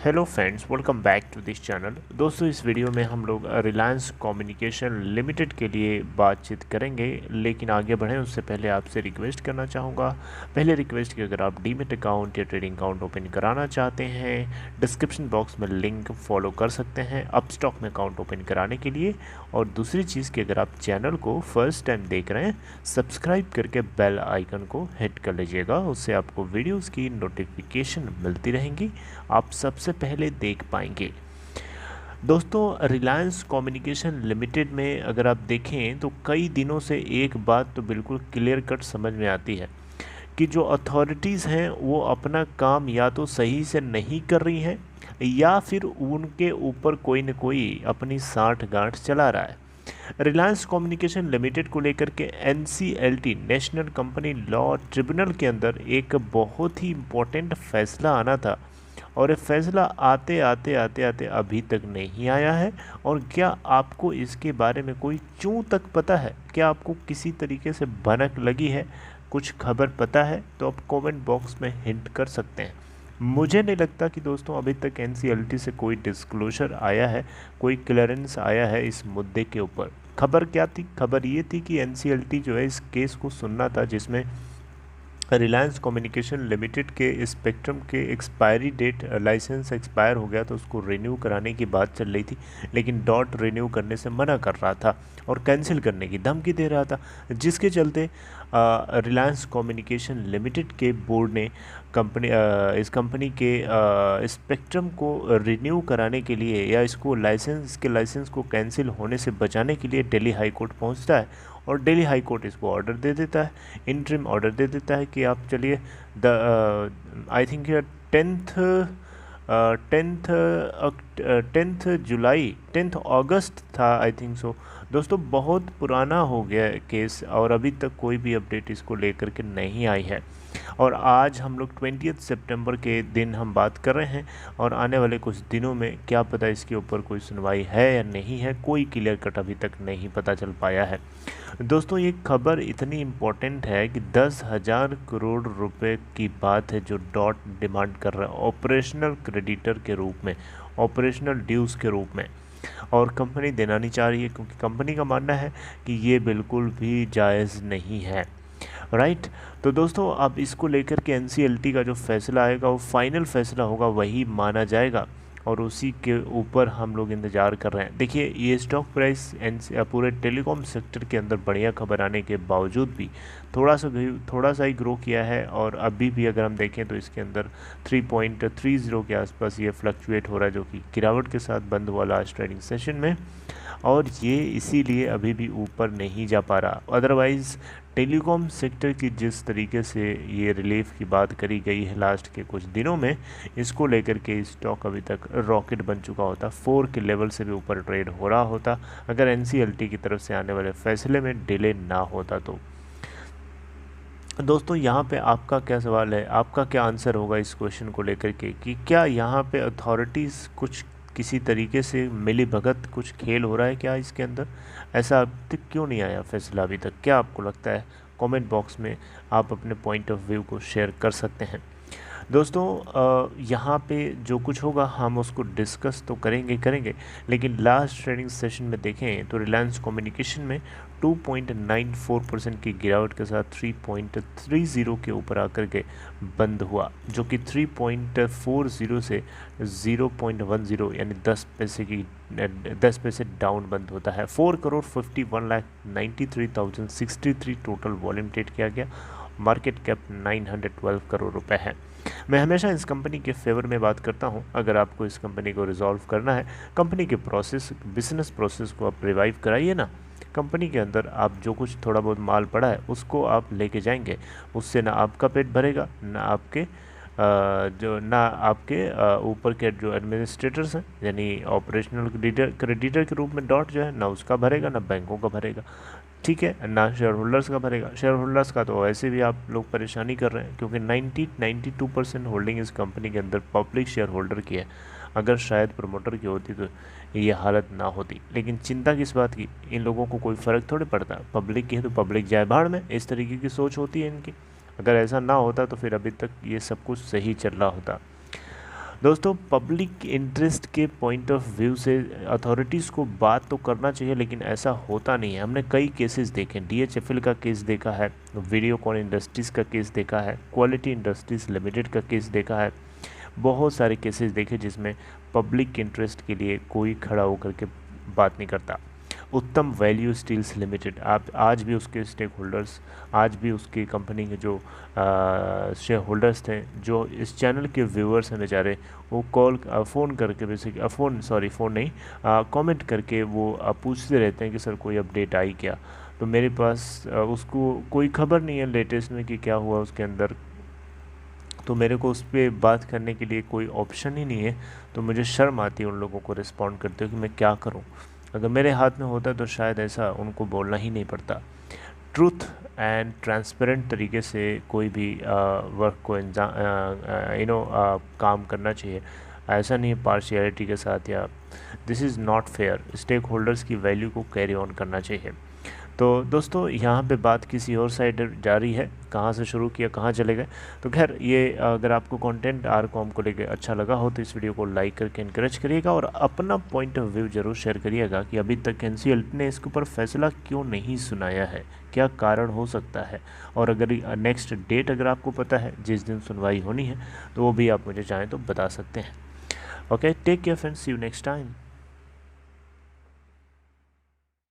Hello friends, welcome back to this channel. दोस्तों, इस video में हम लोग रिलायंस कम्युनिकेशन लिमिटेड के लिए बातचीत करेंगे, लेकिन आगे बढ़ें उससे पहले आपसे रिक्वेस्ट करना चाहूँगा। पहले रिक्वेस्ट कि अगर आप डीमैट अकाउंट या ट्रेडिंग अकाउंट ओपन कराना चाहते हैं, डिस्क्रिप्शन बॉक्स में लिंक फॉलो कर सकते हैं अपस्टॉक में अकाउंट ओपन कराने के लिए। और दूसरी चीज़ कि अगर आप चैनल को फर्स्ट टाइम देख रहे हैं, सब्सक्राइब करके बेल आइकन को हिट कर लीजिएगा, उससे आपको वीडियोज़ की नोटिफिकेशन मिलती रहेंगी, आप सबसे पहले देख पाएंगे। दोस्तों, रिलायंस कम्युनिकेशन लिमिटेड में अगर आप देखें तो कई दिनों से एक बात तो बिल्कुल क्लियर कट समझ में आती है कि जो अथॉरिटीज़ हैं वो अपना काम या तो सही से नहीं कर रही हैं या फिर उनके ऊपर कोई न कोई अपनी साठ गांठ चला रहा है। रिलायंस कम्युनिकेशन लिमिटेड को लेकर के NCLT national company law tribunal के अंदर एक बहुत ही इम्पोर्टेंट फैसला आना था, और ये फैसला आते आते आते आते अभी तक नहीं आया है। और क्या आपको इसके बारे में कोई चूं तक पता है? क्या आपको किसी तरीके से भनक लगी है, कुछ खबर पता है? तो आप कमेंट बॉक्स में हिंट कर सकते हैं। मुझे नहीं लगता कि दोस्तों अभी तक NCLT से कोई डिस्क्लोजर आया है, कोई क्लियरेंस आया है इस मुद्दे के ऊपर। खबर क्या थी? खबर ये थी कि NCLT जो है इस केस को सुनना था जिसमें रिलायंस कम्युनिकेशन लिमिटेड के स्पेक्ट्रम के एक्सपायरी डेट, लाइसेंस एक्सपायर हो गया तो उसको रिन्यू कराने की बात चल रही थी, लेकिन डॉट रिन्यू करने से मना कर रहा था और कैंसिल करने की धमकी दे रहा था, जिसके चलते रिलायंस कम्युनिकेशन लिमिटेड के बोर्ड ने इस कंपनी के स्पेक्ट्रम को रिन्यू कराने के लिए या इसको लाइसेंस को कैंसिल होने से बचाने के लिए दिल्ली हाई कोर्ट पहुंचता है। और दिल्ली हाई कोर्ट इसको ऑर्डर दे देता है, इंटरिम ऑर्डर दे देता है कि आप चलिए आई थिंक 10th अगस्त था, आई थिंक सो। दोस्तों, बहुत पुराना हो गया है केस और अभी तक कोई भी अपडेट इसको लेकर के नहीं आई है। और आज हम लोग 20 सितंबर के दिन हम बात कर रहे हैं, और आने वाले कुछ दिनों में क्या पता इसके ऊपर कोई सुनवाई है या नहीं है, कोई क्लियर कट अभी तक नहीं पता चल पाया है। दोस्तों, ये खबर इतनी इम्पोर्टेंट है कि 10,000 करोड़ रुपए की बात है जो डॉट डिमांड कर रहा है ऑपरेशनल क्रेडिटर के रूप में, ऑपरेशनल ड्यूज़ के रूप में, और कंपनी देना नहीं चाह रही है क्योंकि कंपनी का मानना है कि ये बिल्कुल भी जायज़ नहीं है। राइट। तो दोस्तों, अब इसको लेकर के NCLT का जो फैसला आएगा वो फाइनल फैसला होगा, वही माना जाएगा, और उसी के ऊपर हम लोग इंतज़ार कर रहे हैं। देखिए, ये स्टॉक प्राइस पूरे टेलीकॉम सेक्टर के अंदर बढ़िया खबर आने के बावजूद भी थोड़ा सा ही ग्रो किया है, और अभी भी अगर हम देखें तो इसके अंदर 3.30 के आसपास ये फ्लक्चुएट हो रहा है, जो कि गिरावट के साथ बंद हुआ लास्ट ट्रेडिंग सेशन में, और ये इसीलिए अभी भी ऊपर नहीं जा पा रहा। अदरवाइज़ टेलीकॉम सेक्टर की जिस तरीके से ये रिलीफ की बात करी गई है लास्ट के कुछ दिनों में, इसको लेकर के स्टॉक अभी तक रॉकेट बन चुका होता, 4 के लेवल से भी ऊपर ट्रेड हो रहा होता, अगर NCLT की तरफ से आने वाले फैसले में डिले ना होता तो। दोस्तों, यहाँ पे आपका क्या सवाल है, आपका क्या आंसर होगा इस क्वेश्चन को लेकर के कि क्या यहाँ पे अथॉरिटीज़ कुछ किसी तरीके से मिली भगत कुछ खेल हो रहा है क्या इसके अंदर? ऐसा अब तक क्यों नहीं आया फैसला अभी तक? क्या आपको लगता है? कमेंट बॉक्स में आप अपने पॉइंट ऑफ व्यू को शेयर कर सकते हैं। दोस्तों, यहाँ पे जो कुछ होगा हम उसको डिस्कस तो करेंगे, लेकिन लास्ट ट्रेडिंग सेशन में देखें तो रिलायंस कम्युनिकेशन में 2.94% की गिरावट के साथ 3.30 के ऊपर आकर के बंद हुआ, जो कि 3.40 से 0.10 यानी 10 पैसे डाउन बंद होता है। 4,51,93,063 टोटल वॉल्यूम ट्रेड किया गया, मार्केट कैप 912 करोड़ रुपए है। मैं हमेशा इस कंपनी के फेवर में बात करता हूं। अगर आपको इस कंपनी को रिजॉल्व करना है, कंपनी के बिजनेस प्रोसेस को आप रिवाइव कराइए ना। कंपनी के अंदर आप जो कुछ थोड़ा बहुत माल पड़ा है उसको आप लेके जाएंगे, उससे ना आपका पेट भरेगा, ना आपके ऊपर के जो एडमिनिस्ट्रेटर्स हैं यानी ऑपरेशनल क्रेडिटर के रूप में डॉट जो है, ना उसका भरेगा, ना बैंकों का भरेगा, ठीक है, ना शेयर होल्डर्स का भरेगा। शेयर होल्डर्स का तो वैसे भी आप लोग परेशानी कर रहे हैं क्योंकि 92% होल्डिंग इस कंपनी के अंदर पब्लिक शेयर होल्डर की है। अगर शायद प्रमोटर की होती तो ये हालत ना होती, लेकिन चिंता किस बात की, इन लोगों को कोई फ़र्क थोड़ी पड़ता। पब्लिक की है तो पब्लिक जाए भाड़ में, इस तरीके की सोच होती है इनकी। अगर ऐसा ना होता तो फिर अभी तक ये सब कुछ सही चल रहा होता। दोस्तों पब्लिक इंटरेस्ट के पॉइंट ऑफ व्यू से अथॉरिटीज़ को बात तो करना चाहिए, लेकिन ऐसा होता नहीं है। हमने कई केसेस देखे, DHFL का केस देखा है, वीडियोकॉन इंडस्ट्रीज़ का केस देखा है, क्वालिटी इंडस्ट्रीज़ लिमिटेड का केस देखा है, बहुत सारे केसेस देखे जिसमें पब्लिक इंटरेस्ट के लिए कोई खड़ा होकर के बात नहीं करता। उत्तम वैल्यू स्टील्स लिमिटेड, आप आज भी उसके स्टेक होल्डर्स, आज भी उसकी कंपनी के जो शेयर होल्डर्स थे, जो इस चैनल के व्यूअर्स हैं बेचारे, वो फ़ोन करके बेसिक फ़ोन नहीं, कमेंट करके वो पूछते रहते हैं कि सर कोई अपडेट आई क्या। तो मेरे पास उसको कोई खबर नहीं है लेटेस्ट में कि क्या हुआ उसके अंदर, तो मेरे को उस पर बात करने के लिए कोई ऑप्शन ही नहीं है। तो मुझे शर्म आती है उन लोगों को रिस्पॉन्ड करते हुए कि मैं क्या करूं। अगर मेरे हाथ में होता तो शायद ऐसा उनको बोलना ही नहीं पड़ता। ट्रूथ एंड ट्रांसपेरेंट तरीके से कोई भी वर्क को काम करना चाहिए। ऐसा नहीं है पार्शियलिटी के साथ, या this is not fair. Stakeholders की वैल्यू को कैरी ऑन करना चाहिए। तो दोस्तों यहाँ पे बात किसी और साइड जारी है, कहाँ से शुरू किया कहाँ चले गए। तो खैर, ये अगर आपको कंटेंट आरकॉम को लेकर अच्छा लगा हो तो इस वीडियो को लाइक करके इनकरेज करिएगा और अपना पॉइंट ऑफ व्यू ज़रूर शेयर करिएगा कि अभी तक NCLT ने इसके ऊपर फैसला क्यों नहीं सुनाया है, क्या कारण हो सकता है। और अगर नेक्स्ट डेट अगर आपको पता है जिस दिन सुनवाई होनी है, तो वो भी आप मुझे चाहें तो बता सकते हैं। Okay, take care friends, see you next time.